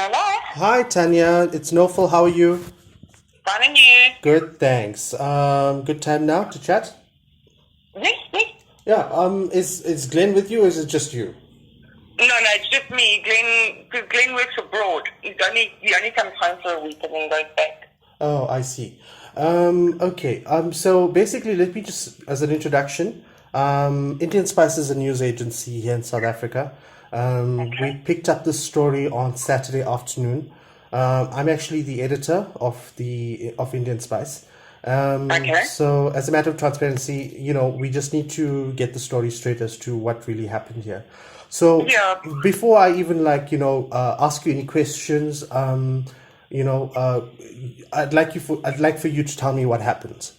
Hello? Hi Tanya, it's Nofal. How are you? Fine and you? Good, thanks. Good time now to chat. Yes, yes. Yeah. Is Glenn with you, or is it just you? No, it's just me. Because Glenn works abroad. He only comes home for a week and then goes back. Oh, I see. Okay. So basically, let me just, as an introduction, Indian Spice is a news agency here in South Africa. We Okay. picked up this story on Saturday afternoon. I'm actually the editor of Indian Spice. Okay. So as a matter of transparency, we just need to get the story straight as to what really happened here. So Yeah. before I even ask you any questions, you know, uh, I'd like for you to tell me what happened.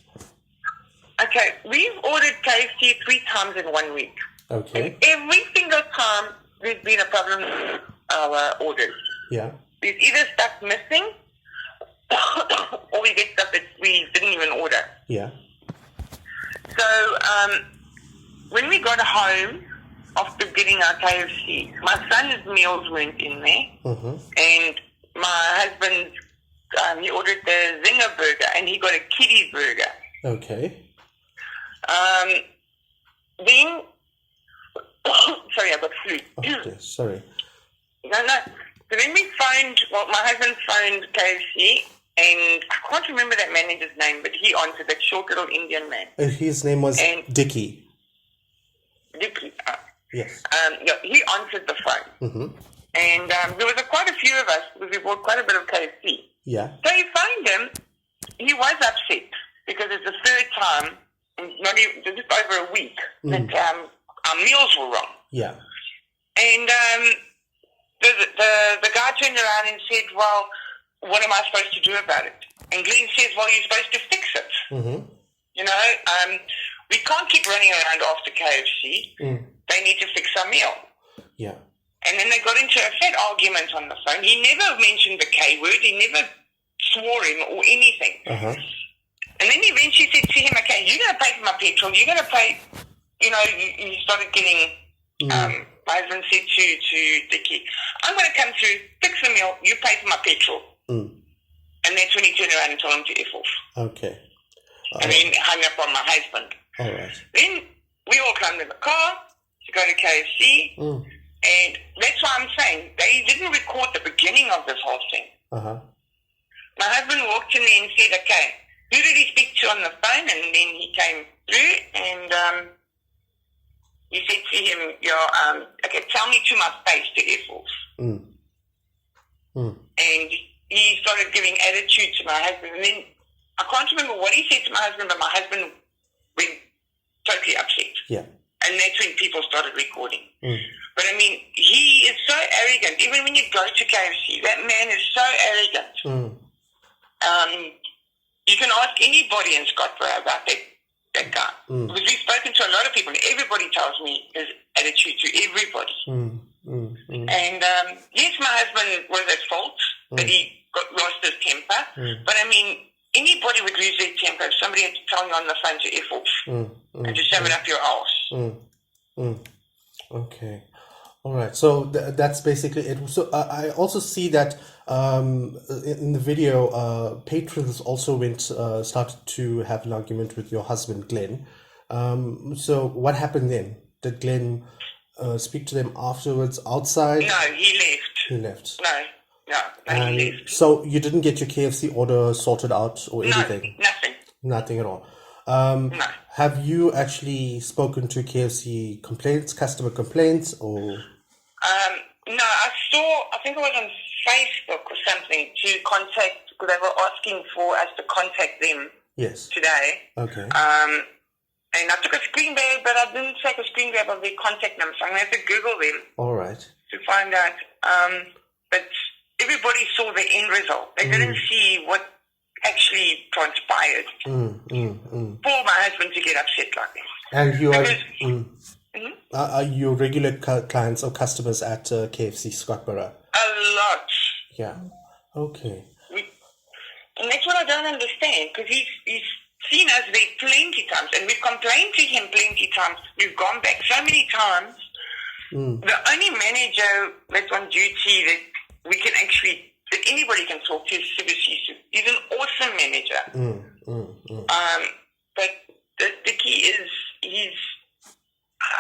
Okay. We've ordered KFC 3 times in 1 week. And Okay. every single time there's been a problem with our orders. Yeah. There's either stuff missing or we get stuff that we didn't even order. Yeah. So when we got home after getting our KFC, my son's meals weren't in there, Mm-hmm. and my husband he ordered the Zinger burger, and he got a kiddie burger. Okay. Then, sorry, I got flu. Okay. Sorry. No. So then my husband phoned KFC, and I can't remember that manager's name, but he answered, that short little Indian man. His name was And Dickie. Dickie, Yes. yeah, he answered the phone. Mm-hmm. And there was quite a few of us because we bought quite a bit of KFC. Yeah. So he phoned him. He was upset because it's the third time, not even, just over a week, that our meals were wrong. Yeah. And the guy turned around and said, well, what am I supposed to do about it? And Glenn says, well, you're supposed to fix it. Mm-hmm. We can't keep running around after KFC. They need to fix our meal. Yeah. And then they got into a fat argument on the phone. He never mentioned the K word. He never swore him or anything. Uh-huh. And then eventually said to him, okay, you're going to pay for my petrol. You're going to pay, you started getting, my husband said to Dickie, I'm going to come through, fix the meal, you pay for my petrol. And that's when he turned around and told him to F off. Okay. And then hung up on my husband. All right. Then we all climbed in the car to go to KFC. And that's why I'm saying they didn't record the beginning of this whole thing. Uh-huh. My husband walked in there and said, okay, who did he speak to on the phone? And then he came through and he said to him, okay, tell me to my face to F off. And he started giving attitude to my husband. And then I can't remember what he said to my husband, but my husband went totally upset. Yeah. And that's when people started recording. But I mean, he is so arrogant. Even when you go to KFC, that man is so arrogant. You can ask anybody in Scottsboro about that guy. Because we've spoken to a lot of people, and everybody tells me his attitude to everybody. And yes, my husband was at fault, that he lost his temper. But I mean, anybody would lose their temper if somebody had to tell you on the phone to F off and to shove it up your arse. Okay. All right. So that's basically it. So I also see that in the video, patrons also started to have an argument with your husband, Glenn. So what happened then? Did Glenn speak to them afterwards outside? No, he left. He left. No, he left. So you didn't get your KFC order sorted out or anything? No, nothing. Nothing at all. No. Have you actually spoken to KFC customer complaints, or? No, I think it was on Facebook or something, to contact, because they were asking for us to contact them. Yes. Today. Okay. And I took a screen grab, but I didn't take a screen grab of their contact number, so I'm going to have to Google them. All right. To find out. But everybody saw the end result. They didn't see what actually transpired for my husband to get upset like this. And you are you regular clients or customers at KFC Scottsboro? A lot. Yeah. Okay. And that's what I don't understand, because he's seen us there plenty times, and we've complained to him plenty times. We've gone back so many times. The only manager that's on duty that we can actually, that anybody can talk to Sibusiso. He's an awesome manager. But the key is,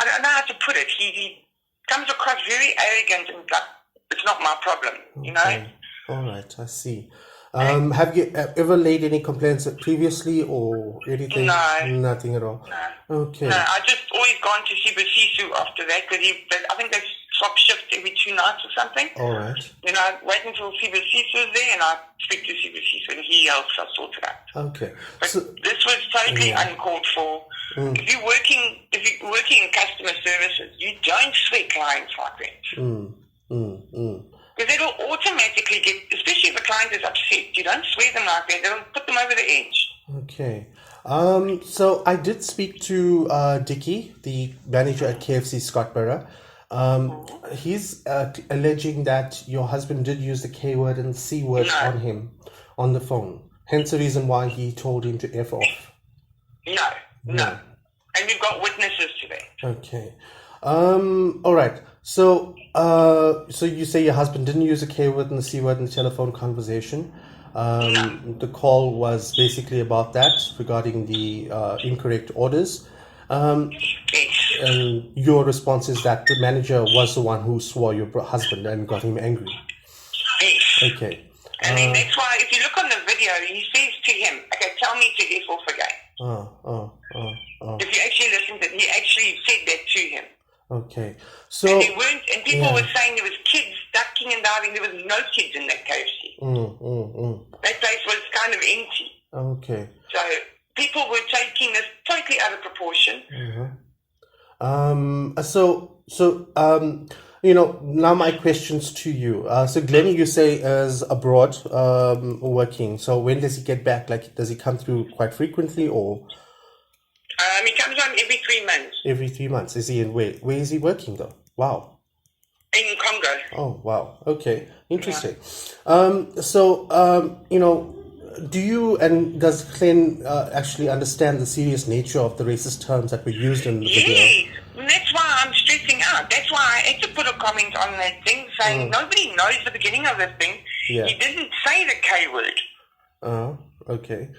I don't know how to put it. He comes across very arrogant and like, it's not my problem, you know? All right, I see. Have you ever laid any complaints previously or anything? No. Nothing at all? No. Okay. No, I just always gone to Sibusiso after that because I think they swap shifts every 2 nights or something. All right. You know, I wait until Sibusiso's there and I speak to Sibusiso and he helps us sort it out. Okay. But this was totally uncalled for. If you're working in customer services, you don't swear clients like that. Because it'll automatically get, especially if a client is upset, you don't swear them like that, it'll put them over the edge. Okay. So I did speak to Dickie, the manager at KFC Scottborough. He's alleging that your husband did use the K word and C word on him on the phone. Hence the reason why he told him to F off. No. And we've got witnesses to that. Okay. All right. So you say your husband didn't use the K word and the C word in the telephone conversation. The call was basically about that regarding the incorrect orders. Yes. And your response is that the manager was the one who swore your husband and got him angry. Yes. Okay. And then that's why, if you look on the video, he says to him, okay, tell me to F off again. If you actually listen to it, he actually said that to him. Okay. So, and people were saying there was kids ducking and diving. There was no kids in that KFC. That place was kind of empty. Okay. So people were taking this totally out of proportion. Now my questions to you. So Glennie, you say is abroad working. So when does he get back? Like, does he come through quite frequently or? He comes on every 3 months. Every 3 months. Is he in where? Where is he working though? Wow. In Congo. Oh, wow. Okay. Interesting. Do you and does Glenn actually understand the serious nature of the racist terms that were used in the video? Yes. That's why I'm stressing out. That's why I had to put a comment on that thing saying nobody knows the beginning of this thing. Yeah. He didn't say the K word. Okay.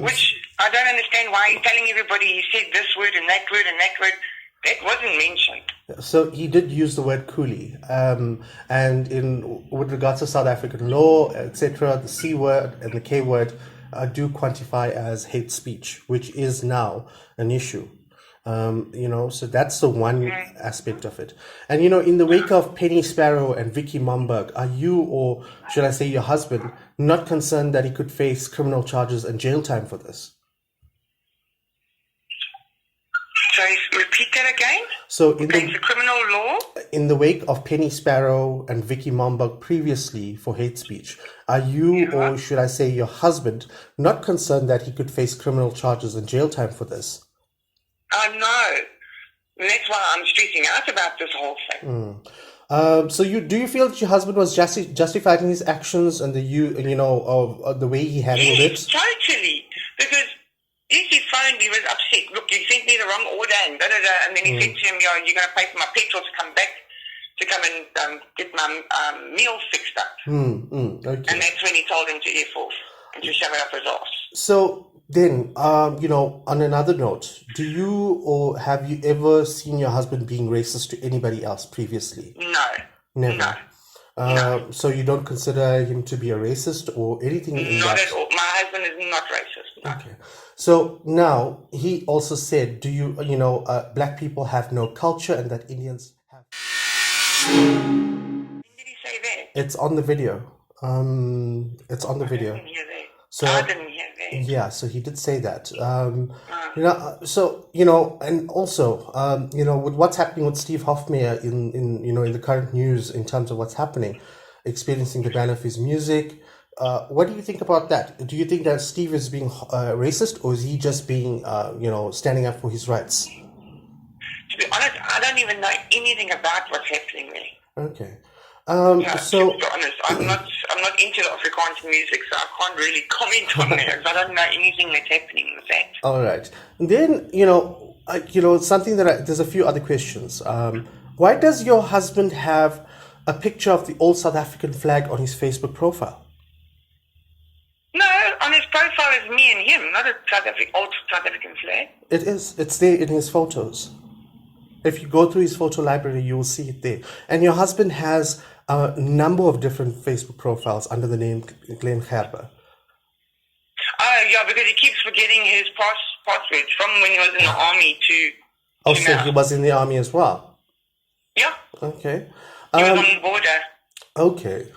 Which I don't understand why he's telling everybody he said this word and that word and that word. That wasn't mentioned. So he did use the word coolie. And with regards to South African law, etc., the C word and the K word do quantify as hate speech, which is now an issue. So that's the one aspect of it. And, in the wake of Penny Sparrow and Vicky Momberg, are you, or should I say your husband, not concerned that he could face criminal charges and jail time for this? Sorry, repeat that again? So the criminal law? In the wake of Penny Sparrow and Vicky Momberg previously for hate speech, are you, or should I say your husband, not concerned that he could face criminal charges and jail time for this? No. And that's why I'm stressing out about this whole thing. So do you feel that your husband was justified in his actions and the way he handled it? Totally. Because if he phoned, he was upset. Look, you sent me the wrong order and da-da-da. And then he said to him, you're going to pay for my petrol to come back, to come and get my meal fixed up. Okay. And that's when he told him to F off and to shove it up his arse. So then, on another note, do you or have you ever seen your husband being racist to anybody else previously? No. Never? No. So you don't consider him to be a racist or anything? Not at all. My husband is not racist. No. Okay. So now he also said, do you, black people have no culture and that Indians have. When did he say that? It's on the video. It's on the video. I didn't hear that. So, I didn't hear that. Yeah, so he did say that. And also, with what's happening with Steve Hofmeyr in the current news in terms of what's happening, experiencing the ban of his music. What do you think about that? Do you think that Steve is being racist, or is he just being, standing up for his rights? To be honest, I don't even know anything about what's happening there. Okay. To be honest, I'm not into the Afrikaans music, so I can't really comment on that. I don't know anything that's happening with that. All right. Then, something that there's a few other questions. Why does your husband have a picture of the old South African flag on his Facebook profile? No, on his profile is me and him, not a old South African flag. It is. It's there in his photos. If you go through his photo library, you will see it there. And your husband has a number of different Facebook profiles under the name Glenn Gerber. Oh, yeah, because he keeps forgetting his passwords from when he was in the army to so now. he was in the army as well? Yeah. Okay. He was on the border. Okay.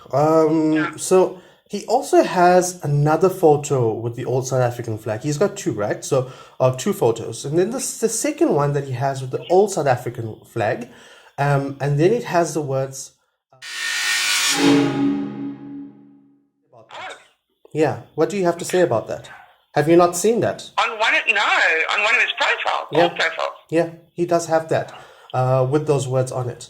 So he also has another photo with the old South African flag. He's got two, right? So, two photos. And then the second one that he has with the old South African flag. And then it has the words... Yeah. What do you have to say about that? Have you not seen that? On one of his profiles. Yeah. Old profiles. Yeah, he does have that with those words on it.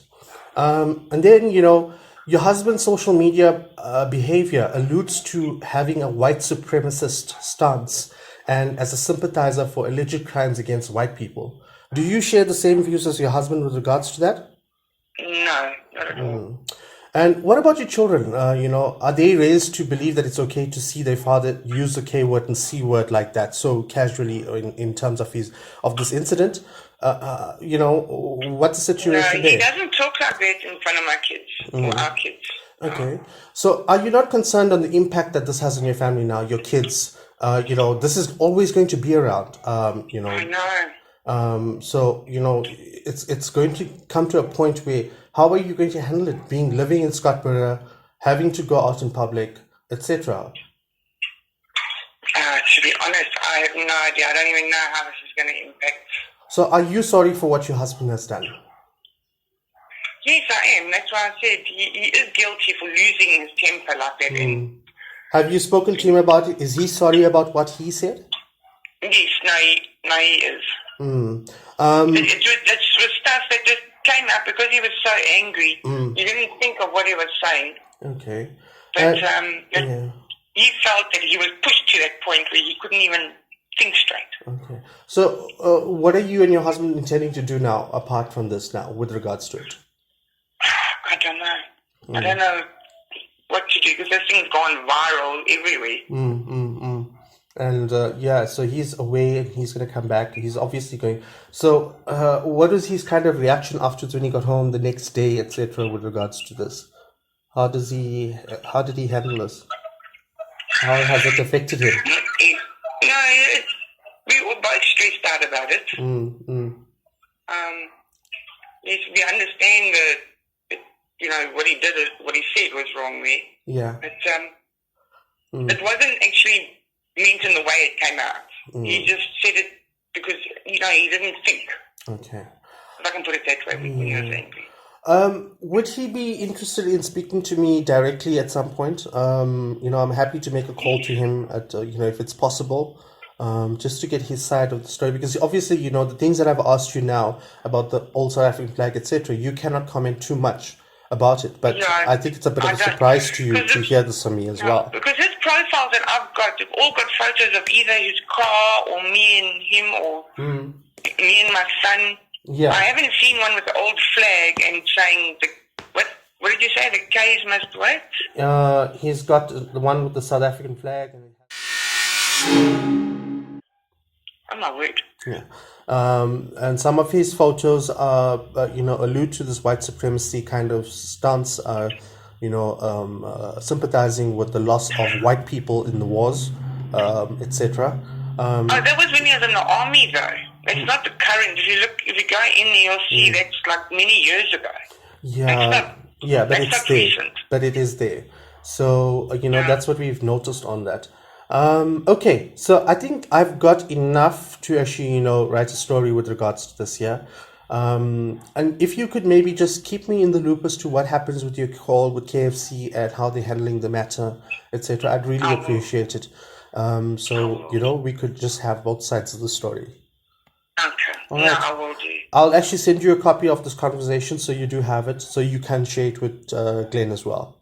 And then, your husband's social media behavior alludes to having a white supremacist stance and as a sympathizer for alleged crimes against white people. Do you share the same views as your husband with regards to that? No, not at all. And what about your children? Are they raised to believe that it's okay to see their father use the K word and C word like that so casually in terms of this incident? What's the situation there? He doesn't talk like that in front of my kids or our kids. Okay. So are you not concerned on the impact that this has on your family now, your kids? This is always going to be around, I know. So, it's going to come to a point where, how are you going to handle it? Living in Scottsboro, having to go out in public, etc. To be honest, I have no idea. I don't even know how this is going to impact. So are you sorry for what your husband has done? Yes, I am. That's why I said he is guilty for losing his temper like that. Have you spoken to him about it? Is he sorry about what he said? Yes, no, he is. It's stuff that just came up because he was so angry. He didn't think of what he was saying. Okay. But he felt that he was pushed to that point where he couldn't even think straight. Okay. So what are you and your husband intending to do now, apart from this now, with regards to it? I don't know. I don't know what to do because this thing's gone viral everywhere. And so he's away and he's going to come back. He's obviously going. So what was his kind of reaction afterwards when he got home the next day, etc., with regards to this? How did he handle this? How has it affected him? We were both stressed out about it. Yes, we understand that what he did, what he said was wrong there. Yeah. But it wasn't actually meant in the way it came out. He just said it because he didn't think. Okay. If I can put it that way, when he was angry. Would he be interested in speaking to me directly at some point? I'm happy to make a call to him at if it's possible. Just to get his side of the story, because obviously, the things that I've asked you now about the old South African flag, etc., you cannot comment too much about it. But I think it's a bit of a surprise to you to hear this from me as well. Because his profiles that I've got, they've all got photos of either his car or me and him or me and my son. Yeah. I haven't seen one with the old flag and saying what did you say? The K's must what? He's got the one with the South African flag. Oh my word. Yeah. And some of his photos allude to this white supremacy kind of stance, sympathizing with the loss of white people in the wars, etc. That was when he was in the army, though. It's not the current. If you go in there, you'll see that's like many years ago. Yeah, but it's there. Recent. But it is there. So that's what we've noticed on that. Okay, so I think I've got enough to actually write a story with regards to this here. And if you could maybe just keep me in the loop as to what happens with your call with KFC and how they're handling the matter, etc., I'd really appreciate it. We could just have both sides of the story. Okay. All right. I will do. I'll actually send you a copy of this conversation so you do have it, so you can share it with Glenn as well.